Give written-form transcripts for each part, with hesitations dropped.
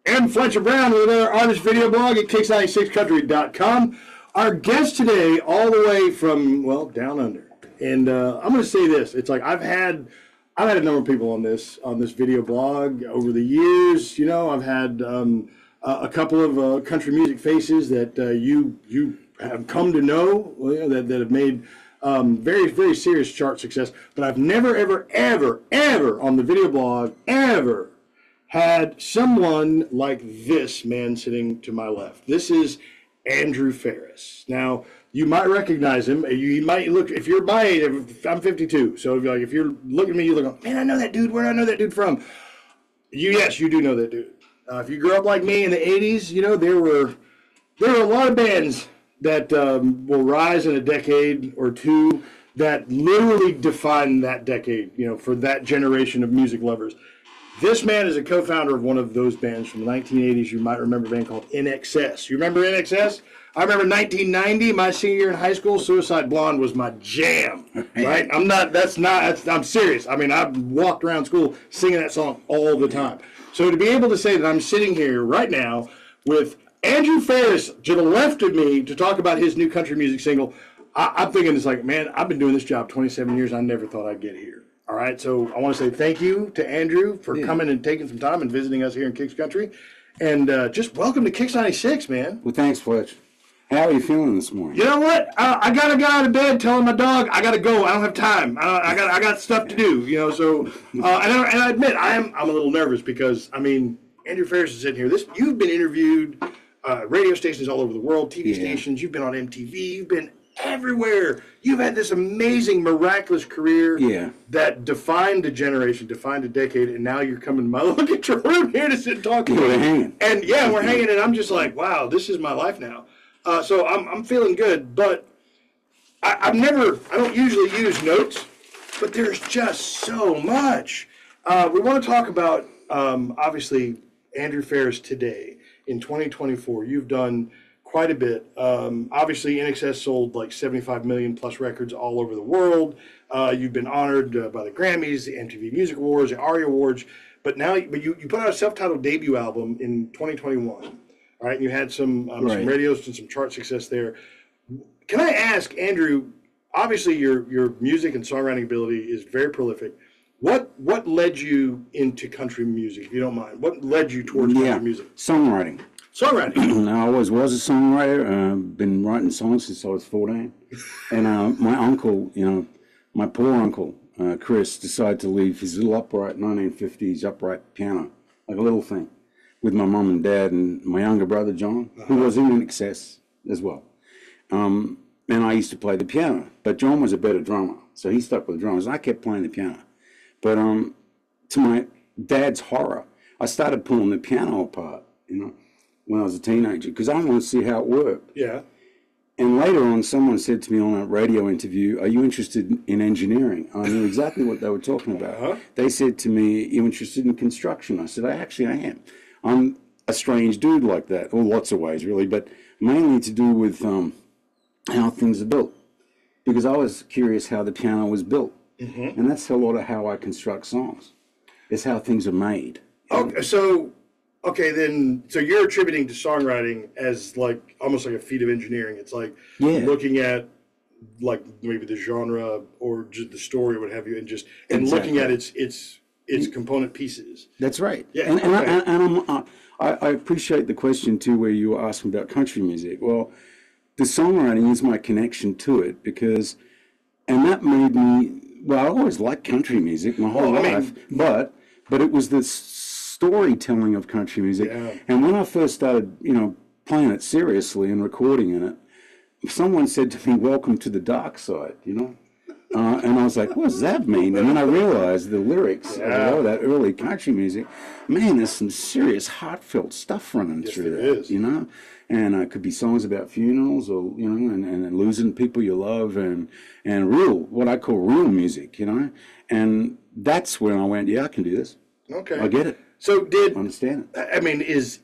and Fletcher Brown with our artist video blog at kicks96country.com. Our guest today, all the way from, well, down under. And I'm going to say this. It's like I've had a number of people on this video blog over the years. You know, I've had a couple of country music faces that you have come to know, that have made very, very serious chart success. But I've never, ever, ever, ever on the video blog ever had someone like this man sitting to my left. This is Andrew Farriss. Now, you might recognize him. You might look, if you're my age, I'm 52. So if you're looking at me, you're like, man, I know that dude. Where do I know that dude from? Yes, you do know that dude. If you grew up like me in the 80s, you know, there were a lot of bands that will rise in a decade or two that literally define that decade, you know, for that generation of music lovers. This man is a co-founder of one of those bands from the 1980s. You might remember a band called INXS. You remember INXS? I remember 1990, my senior year in high school, Suicide Blonde was my jam, right? I'm serious. I mean, I walked around school singing that song all the time. So to be able to say that I'm sitting here right now with Andrew Farriss to the left of me to talk about his new country music single, I'm thinking it's like, man, I've been doing this job 27 years. I never thought I'd get here. All right, so I want to say thank you to Andrew for coming and taking some time and visiting us here in Kicks Country. And just welcome to Kicks 96, man. Well, thanks, Fletch. How are you feeling this morning? You know what? I got to get out of bed telling my dog I got to go. I don't have time. I got stuff to do, you know. So, and I admit, I'm a little nervous because, I mean, Andrew Farriss is sitting here. You've been interviewed radio stations all over the world, TV stations. You've been on MTV. You've been everywhere. You've had this amazing, miraculous career that defined a generation, defined a decade, and now you're coming to my little control room here to sit and talk to me. We're hanging. And we're hanging, and I'm just like, wow, this is my life now. So I'm feeling good, but I don't usually use notes, but there's just so much. We want to talk about, obviously, Andrew Farriss today in 2024. You've done quite a bit. Obviously, INXS sold like 75 million plus records all over the world. You've been honored by the Grammys, the MTV Music Awards, the ARIA Awards. But now, you put out a self-titled debut album in 2021. All right, and you had some radios and some chart success there. Can I ask, Andrew? Obviously, your music and songwriting ability is very prolific. What led you into country music, if you don't mind? What led you towards country music? Songwriting. Songwriting. I always was a songwriter. Been writing songs since I was 14. And my uncle, my poor uncle, Chris, decided to leave his little upright 1950s upright piano, like a little thing, with my mum and dad and my younger brother, John, who was in INXS as well. And I used to play the piano. But John was a better drummer, so he stuck with the drums. I kept playing the piano. But to my dad's horror, I started pulling the piano apart, when I was a teenager, because I wanted to see how it worked. Yeah. And later on, someone said to me on a radio interview, "Are you interested in engineering?" I knew exactly what they were talking about. They said to me, "Are you interested in construction?" I said, I am. I'm a strange dude like that, well, lots of ways, really, but mainly to do with how things are built. Because I was curious how the piano was built. Mm-hmm. And that's a lot of how I construct songs. It's how things are made. Okay, so you're attributing to songwriting as like almost like a feat of engineering. It's like looking at like maybe the genre or just the story or what have you, and looking at its component pieces. That's right. Yeah. And I appreciate the question too, where you were asking about country music. Well, the songwriting is my connection to it and that made me. Well, I always liked country music my whole life, but it was the storytelling of country music. Yeah. And when I first started, playing it seriously and recording in it, someone said to me, "Welcome to the dark side," And I was like, what does that mean? And then I realized the lyrics of all that early country music, man, there's some serious heartfelt stuff running through that, And it could be songs about funerals or, and losing people you love and real, what I call real music, And that's when I went, I can do this. Okay. I get it. So I understand it. I mean, is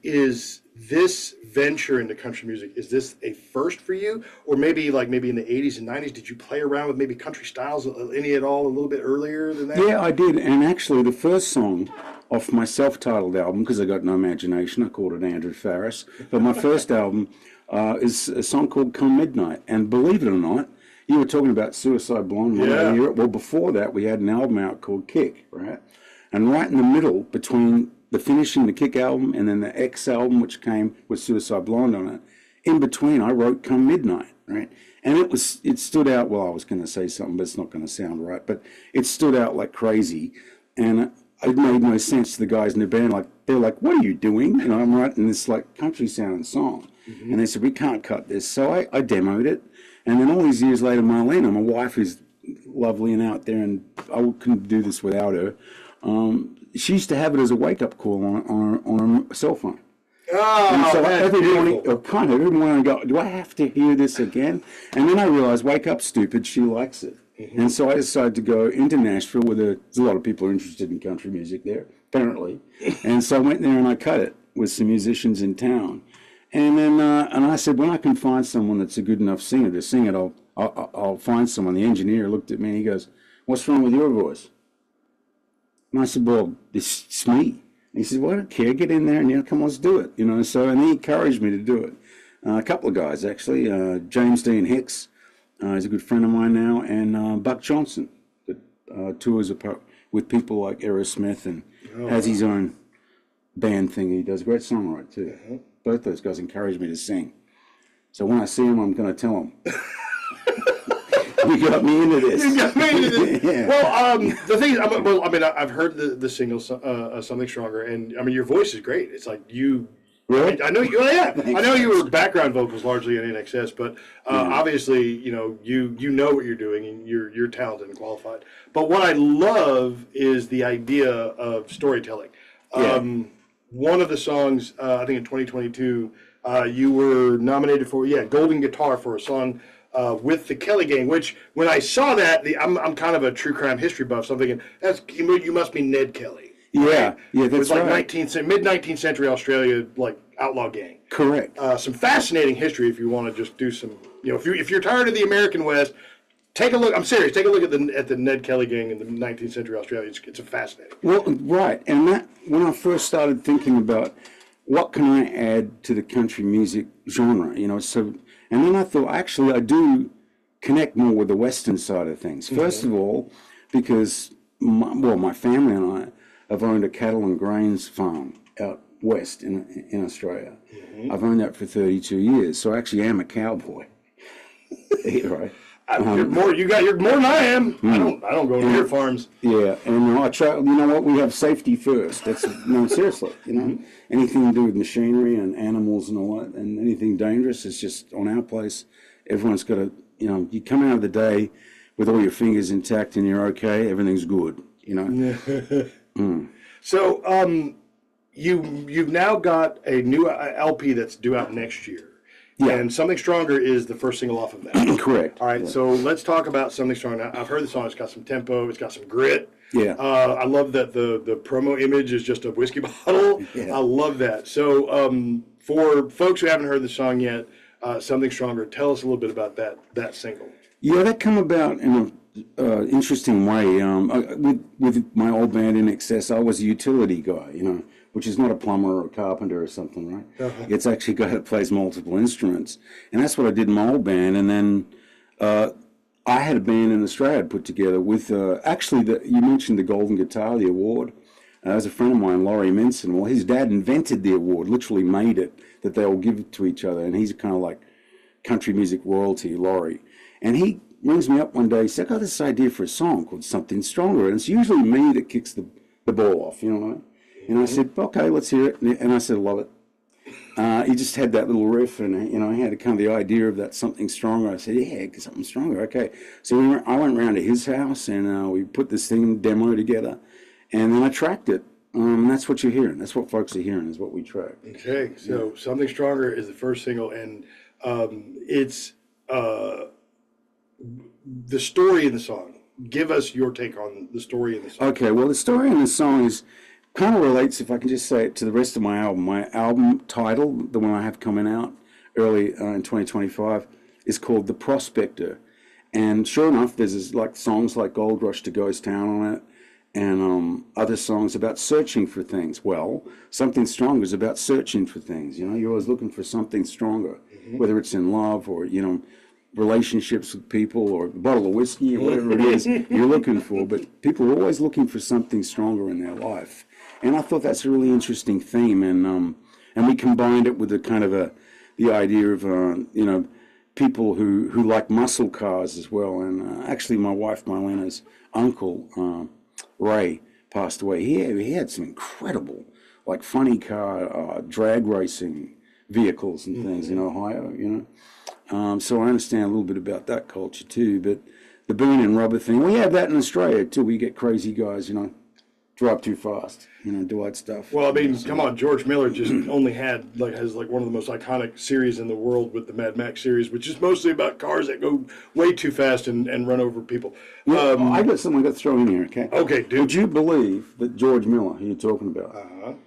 this venture into country music, is this a first for you? Or maybe in the 80s and 90s, did you play around with maybe country styles, any at all, a little bit earlier than that? Yeah, I did. And actually, the first song off my self-titled album, because I got no imagination. I called it Andrew Farriss. But my first album is a song called Come Midnight. And believe it or not, you were talking about Suicide Blonde. Yeah. Well, before that, we had an album out called Kick, right? And right in the middle, between the finishing the Kick album and then the X album, which came with Suicide Blonde on it, in between, I wrote Come Midnight, right? And it stood out, well, I was going to say something, but it's not going to sound right, but it stood out like crazy. And it made no sense to the guys in the band. Like, they're like, what are you doing? You know, I'm writing this like country sounding song. Mm-hmm. And they said, we can't cut this. So I demoed it. And then all these years later, Marlena, my wife, who's lovely and out there, and I couldn't do this without her, she used to have it as a wake-up call on her cell phone. Oh, and so every morning, every morning I go, do I have to hear this again? And then I realized, wake up, stupid, she likes it. Mm-hmm. And so I decided to go into Nashville, there's a lot of people interested in country music there, apparently. And so I went there and I cut it with some musicians in town. And then and I said, when I can find someone that's a good enough singer to sing it, I'll find someone. The engineer looked at me and he goes, what's wrong with your voice? And I said, well, it's me. And he said, well, I don't care. Get in there and, come on, let's do it. So, and he encouraged me to do it. A couple of guys, actually. James Dean Hicks, he's a good friend of mine now, and Buck Johnson, that tours with people like Aerosmith and has his own band thing. He does a great songwriting, too. Mm-hmm. Both those guys encouraged me to sing. So when I see him, I'm going to tell him. You got me into this. You got me into this. Yeah. Well, the thing is, I've heard the single, Something Stronger, and, your voice is great. It's like you... Really? I know you. Yeah, I know you were background vocals largely in INXS, but obviously, you know what you're doing, and you're talented and qualified. But what I love is the idea of storytelling. Yeah. One of the songs, I think in 2022, you were nominated for Golden Guitar for a song with the Kelly Gang. Which when I saw that, I'm kind of a true crime history buff, so I'm thinking you must be Ned Kelly. Yeah, right? yeah, that's right. right. Mid-19th century Australia, like outlaw gang. Correct. Some fascinating history if you want to just do some, if you're tired of the American West, take a look. I'm serious. Take a look at the Ned Kelly gang in the 19th century Australia. It's a fascinating. Well, right, and that when I first started thinking about what can I add to the country music genre, and then I thought actually I do connect more with the Western side of things. First of all, because my family and I have owned a cattle and grains farm out west in Australia. Mm-hmm. I've owned that for 32 years, so I actually am a cowboy. Right. You're more than I am. I don't go near farms. Yeah, and I try. You know what? We have safety first. That's seriously. Anything to do with machinery and animals and all that, and anything dangerous is just on our place. Everyone's got to. You come out of the day with all your fingers intact and you're okay. Everything's good. So, you've now got a new LP that's due out next year. Yeah. And Something Stronger is the first single off of that. Correct. All right, so let's talk about Something Stronger. Now, I've heard the song. It's got some tempo. It's got some grit. Yeah. I love that the promo image is just a whiskey bottle. Yeah. I love that. So for folks who haven't heard the song yet, Something Stronger, tell us a little bit about that single. Yeah, that came about in an interesting way. With my old band INXS, I was a utility guy, which is not a plumber or a carpenter or something, right? Uh-huh. It's actually a guy that plays multiple instruments. And that's what I did in my old band. And then I had a band in Australia I'd put together with, you mentioned the Golden Guitar, the award. There's a friend of mine, Laurie Minson. Well, his dad invented the award, literally made it, that they all give it to each other. And he's kind of like country music royalty, Laurie. And he rings me up one day, he said, I got this idea for a song called Something Stronger. And it's usually me that kicks the ball off, you know what I mean? And I said, okay, let's hear it. And I said, love it. He just had that little riff, and I had kind of the idea of that Something Stronger. I said, yeah, Something Stronger, okay. So I went around to his house, and we put this thing demo together, and then I tracked it. And that's what you're hearing. That's what folks are hearing is what we track. Okay, so Something Stronger is the first single, and it's the story in the song. Give us your take on the story in the song. Okay, well, the story in the song is kind of relates, if I can just say it, to the rest of my album. My album title, the one I have coming out early in 2025, is called The Prospector. And sure enough, there's songs like Gold Rush to Ghost Town on it. and other songs about searching for things. Well, Something Stronger is about searching for things. You know, you're always looking for something stronger, whether it's in love or, you know, relationships with people or a bottle of whiskey or whatever it is you're looking for. But people are always looking for something stronger in their life. And I thought that's a really interesting theme. And we combined it with the kind of the idea of, you know, people who like muscle cars as well. And actually my wife Marlena's uncle, Ray, passed away. He had some incredible, like funny car, drag racing vehicles and things in Ohio, you know. So I understand a little bit about that culture too. But the boon and rubber thing, we have that in Australia too. We get crazy guys, you know, drive too fast, you know, do odd stuff. Well, I mean, come on, George Miller just only has one of the most iconic series in the world with the Mad Max series, which is mostly about cars that go way too fast and run over people. Yeah, I got something I got to throw in here, okay? Okay, dude. Would you believe that George Miller, who you're talking about,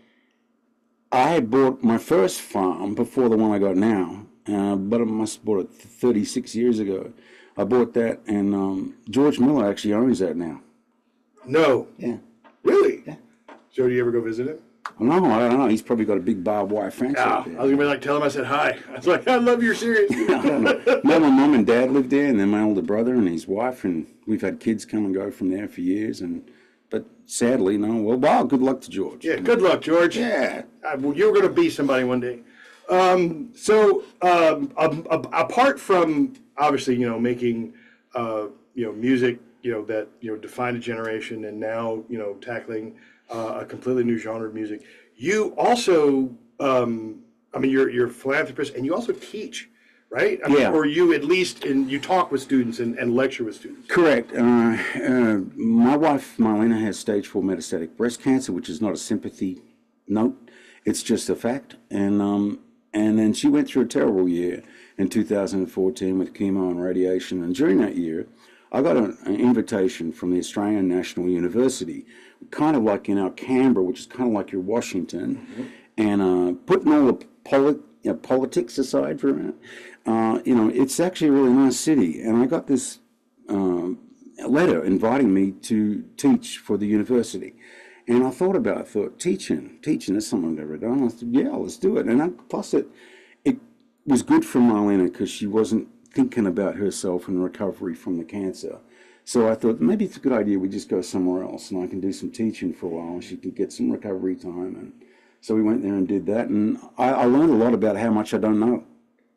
I had bought my first farm before the one I got now, but I must have bought it 36 years ago. I bought that, and George Miller actually owns that now. No. Yeah. Really? Yeah. So do you ever go visit him? No, I don't know. He's probably got a big barbed wire fence out there. I was going to be like, tell him I said hi. I was like, I love your series. I don't know. No, my mum and dad lived there, and then my older brother and his wife, and we've had kids come and go from there for years. But sadly, no. Well, good luck to George. Yeah, good luck, George. Yeah. Well, you're going to be somebody one day. Apart from obviously, you know, making music, you know, that, you know, defined a generation, and now, you know, tackling a completely new genre of music, you also, I mean, you're a philanthropist, and you also teach, right? I mean, Yeah. or you at least, you talk with students and lecture with students. Correct. My wife, Marlena, has stage 4 metastatic breast cancer, which is not a sympathy note. It's just a fact. And then she went through a terrible year in 2014 with chemo and radiation. And during that year, I got an invitation from the Australian National University, kind of like in our Canberra, which is kind of like your Washington, and putting all the politics aside for a minute, you know, it's actually a really nice city. And I got this letter inviting me to teach for the university. And I thought teaching is something I've never done. I said, yeah, let's do it. And plus it was good for Marlena because she wasn't thinking about herself and recovery from the cancer. So I thought maybe it's a good idea we just go somewhere else and I can do some teaching for a while and she could get some recovery time. And so we went there and did that. And I learned a lot about how much I don't know.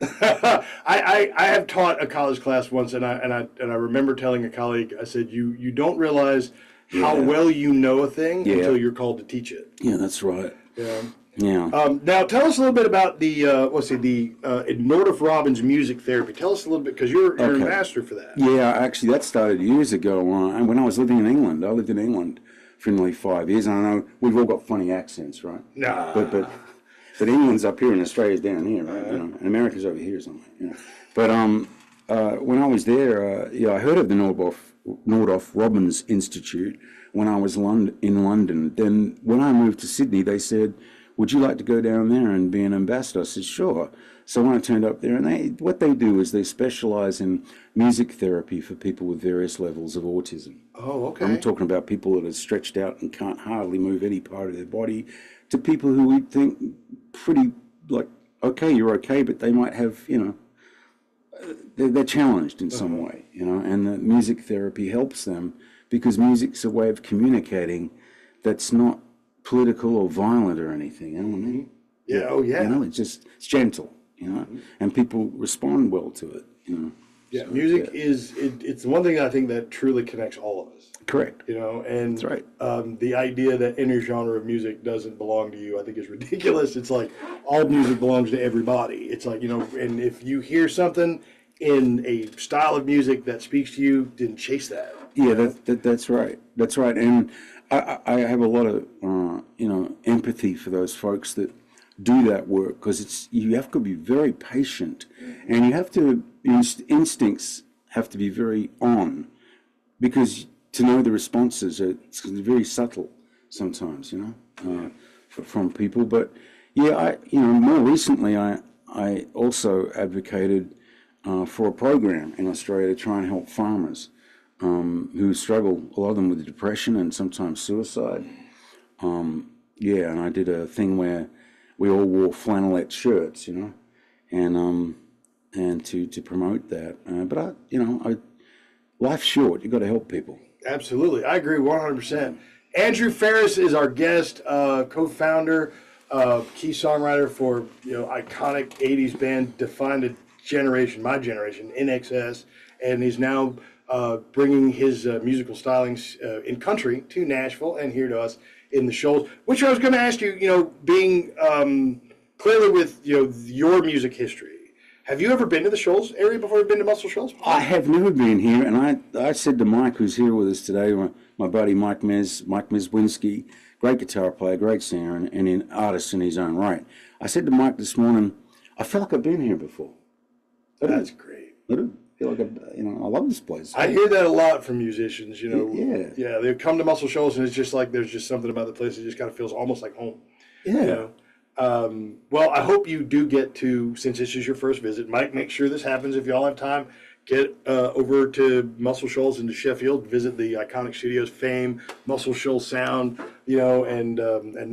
I have taught a college class once, and I remember telling a colleague, I said, you don't realize how well you know a thing until you're called to teach it. Yeah, that's right. Yeah. Yeah. Now, tell us a little bit about the Nordoff Robbins music therapy. Tell us a little bit, because you're a master for that. Yeah, actually, that started years ago. And when I was living in England, I lived in England for nearly 5 years. And I know we've all got funny accents, right? Nah. But England's up here and Australia's down here, right? You know, and America's over here somewhere. You know. But when I was there, I heard of the Nordoff Robbins Institute when I was in London. Then when I moved to Sydney, they said, would you like to go down there and be an ambassador? I said, sure. So when I turned up there, and what they do is they specialize in music therapy for people with various levels of autism. Oh, okay. I'm talking about people that are stretched out and can't hardly move any part of their body, to people who we think pretty like, okay, you're okay, but they might have, you know, they're challenged in some way, you know, and the music therapy helps them because music's a way of communicating that's not political or violent or anything, you know what I mean? Yeah, oh yeah. You know, it's gentle, you know, and people respond well to it, you know. Yeah, so, music it's the one thing I think that truly connects all of us. Correct. You know, and that's right. The idea that any genre of music doesn't belong to you, I think is ridiculous. It's like all music belongs to everybody. It's like, you know, and if you hear something in a style of music that speaks to you, then chase that. Yeah, that's right. That's right. And I have a lot of, empathy for those folks that do that work, because you have to be very patient, and you have to, instincts have to be very on, because to know the responses, it's very subtle sometimes, from people. But yeah, more recently, I also advocated for a program in Australia to try and help farmers who struggle, a lot of them with depression and sometimes suicide. Yeah, and I did a thing where we all wore flannelette shirts, and to promote that. But life's short. You got to help people. Absolutely, I agree 100%. Andrew Farriss is our guest, co-founder, key songwriter for iconic '80s band, defined a generation, my generation, INXS, and he's now bringing his musical stylings in country to Nashville and here to us in the Shoals. Which I was going to ask you, being clearly with your music history. Have you ever been to the Shoals area before? You've been to Muscle Shoals? I have never been here, and I said to Mike, who's here with us today, my buddy Mike Mezwinski, great guitar player, great singer, and an artist in his own right. I said to Mike this morning, I feel like I've been here before. That's great. I do feel like I love this place. I hear that a lot from musicians. Yeah, they come to Muscle Shoals, and it's just like there's just something about the place that just kind of feels almost like home. Yeah. Well, I hope you do get to, since this is your first visit, Mike, make sure this happens. If y'all have time, get over to Muscle Shoals into Sheffield, visit the iconic studios, Fame, Muscle Shoals Sound, and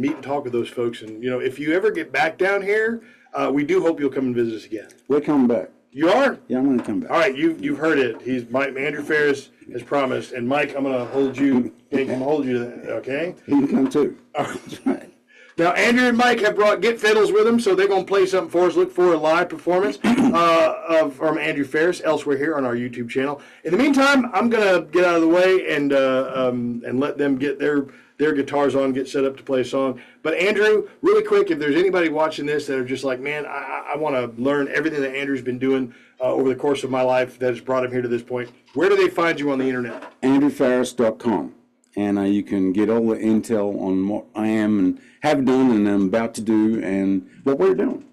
meet and talk with those folks. And, if you ever get back down here, we do hope you'll come and visit us again. We're coming back. You are? Yeah, I'm going to come back. All right, you've heard it. Andrew Farriss has promised, and Mike, I'm going to hold you. I'm going to hold you to that, okay? He can come too. All right. Now, Andrew and Mike have brought Get Fiddles with them, so they're going to play something for us. Look for a live performance from Andrew Farriss elsewhere here on our YouTube channel. In the meantime, I'm going to get out of the way and let them get their guitars on, get set up to play a song. But Andrew, really quick, if there's anybody watching this that are just like, man, I want to learn everything that Andrew's been doing over the course of my life that has brought him here to this point, where do they find you on the internet? AndrewFarriss.com. And you can get all the intel on what I am and have done and I'm about to do and what we're doing.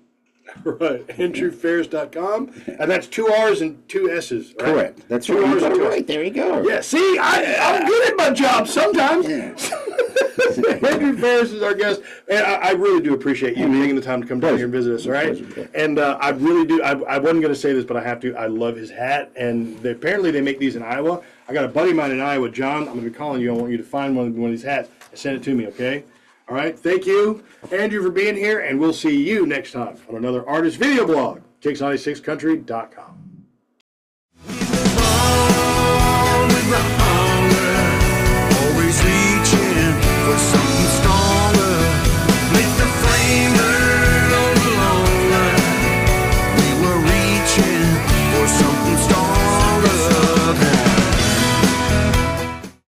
Right, AndrewFarriss.com. And that's 2 R's and 2 S's, right? Correct. That's 2 right. R's and 2 S's. Right, there you go. Yeah, see, I'm good at my job sometimes. Yeah. Andrew Farriss is our guest, and I really do appreciate you taking the time to come down here and visit us, all right? Pleasure. And I really do. I wasn't going to say this, but I have to. I love his hat, and apparently they make these in Iowa. I got a buddy of mine in Iowa, John. I'm going to be calling you. I want you to find one of these hats and send it to me, okay? All right, thank you, Andrew, for being here, and we'll see you next time on another Artist Video Blog, KIX96country.com.